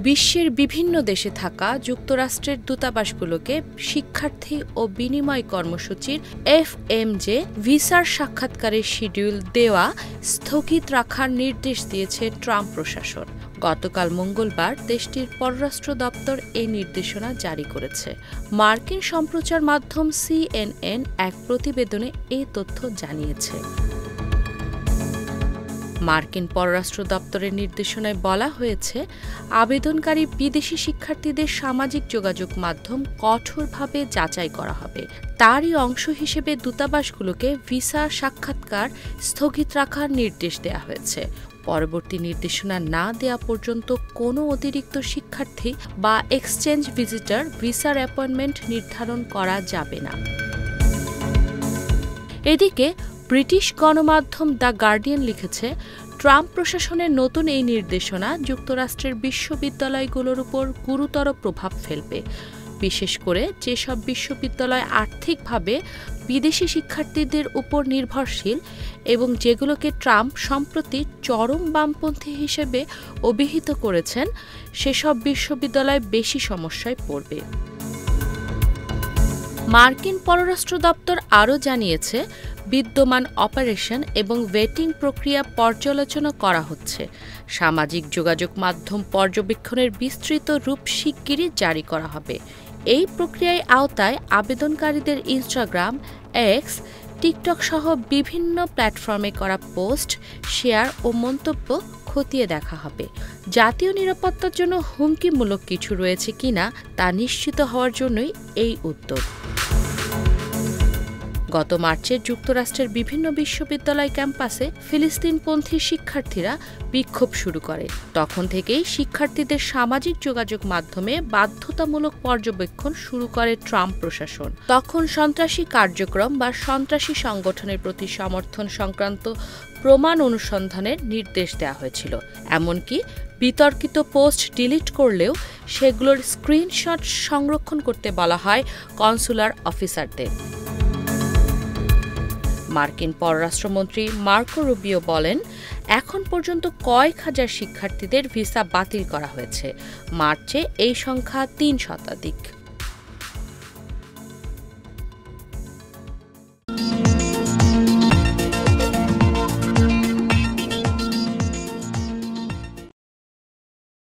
বিশ্বের বিভিন্ন দেশে থাকা যুক্তরাষ্ট্রের দূতাবাসগুলোকে শিক্ষার্থী ও বিনিময় কর্মসূচির এফএমজে ভিসার সাক্ষাৎকারের শিডিউল দেওয়া স্থগিত রাখার নির্দেশ দিয়েছে ট্রাম্প প্রশাসন। গতকাল মঙ্গলবার দেশটির পররাষ্ট্র দপ্তর এই নির্দেশনা জারি করেছে। মার্কিন সম্প্রচার মাধ্যম সিএনএন এক প্রতিবেদনে এই তথ্য জানিয়েছে। মার্কিন পররাষ্ট্র দপ্তরের নির্দেশনায় বলা হয়েছে, আবেদনকারী বিদেশি শিক্ষার্থীদের সামাজিক যোগাযোগ মাধ্যম কঠোরভাবে যাচাই করা হবে। তারই অংশ হিসেবে দূতাবাসগুলোকে ভিসা সাক্ষাৎকার স্থগিত রাখার নির্দেশ দেওয়া হয়েছে। পরবর্তী নির্দেশনা না দেওয়া পর্যন্ত কোনো অতিরিক্ত শিক্ষার্থী বা এক্সচেঞ্জ ভিজিটর ভিসার অ্যাপয়েন্টমেন্ট নির্ধারণ করা যাবে না। এদিকে ব্রিটিশ গণমাধ্যম দ্য গার্ডিয়ান লিখেছে, ট্রাম্প প্রশাসনের নতুন এই নির্দেশনা যুক্তরাষ্ট্রের বিশ্ববিদ্যালয়গুলোর উপর গুরুতর প্রভাব ফেলবে, বিশেষ করে যেসব বিশ্ববিদ্যালয় আর্থিকভাবে বিদেশি শিক্ষার্থীদের উপর নির্ভরশীল এবং যেগুলোকে ট্রাম্প সম্প্রতি চরম বামপন্থী হিসেবে অভিহিত করেছেন, সেসব বিশ্ববিদ্যালয় বেশি সমস্যায় পড়বে। মার্কিন পররাষ্ট্র দপ্তর আরও জানিয়েছে, বিদ্যমান অপারেশন এবং ভেটিং প্রক্রিয়া পর্যালোচনা করা হচ্ছে। সামাজিক যোগাযোগ মাধ্যম পর্যবেক্ষণের বিস্তৃত রূপ শিগগিরই জারি করা হবে। এই প্রক্রিয়ার আওতায় আবেদনকারীদের ইনস্টাগ্রাম, এক্স, টিকটক সহ বিভিন্ন প্ল্যাটফর্মে করা পোস্ট, শেয়ার ও মন্তব্য খতিয়ে দেখা হবে। জাতীয় নিরাপত্তার জন্য হুমকিমূলক কিছু রয়েছে কিনা তা নিশ্চিত হওয়ার জন্যই এই উদ্যোগ। গত মার্চে যুক্তরাষ্ট্রের বিভিন্ন বিশ্ববিদ্যালয় ক্যাম্পাসে ফিলিস্তিনপন্থী শিক্ষার্থীরা বিক্ষোভ শুরু করে। তখন থেকেই শিক্ষার্থীদের সামাজিক যোগাযোগ মাধ্যমে বাধ্যতামূলক পর্যবেক্ষণ শুরু করে ট্রাম্প প্রশাসন। তখন সন্ত্রাসী কার্যক্রম বা সন্ত্রাসী সংগঠনের প্রতি সমর্থন সংক্রান্ত প্রমাণ অনুসন্ধানের নির্দেশ দেওয়া হয়েছিল। এমনকি বিতর্কিত পোস্ট ডিলিট করলেও সেগুলোর স্ক্রিনশট সংরক্ষণ করতে বলা হয় কনসুলার অফিসারদের। মার্কিন পররাষ্ট্রমন্ত্রী মার্কো রুবিও বলেন, এখন পর্যন্ত কয়েক হাজার শিক্ষার্থীদের ভিসা বাতিল করা হয়েছে। মার্চে এই সংখ্যা ৩ শতাধিক।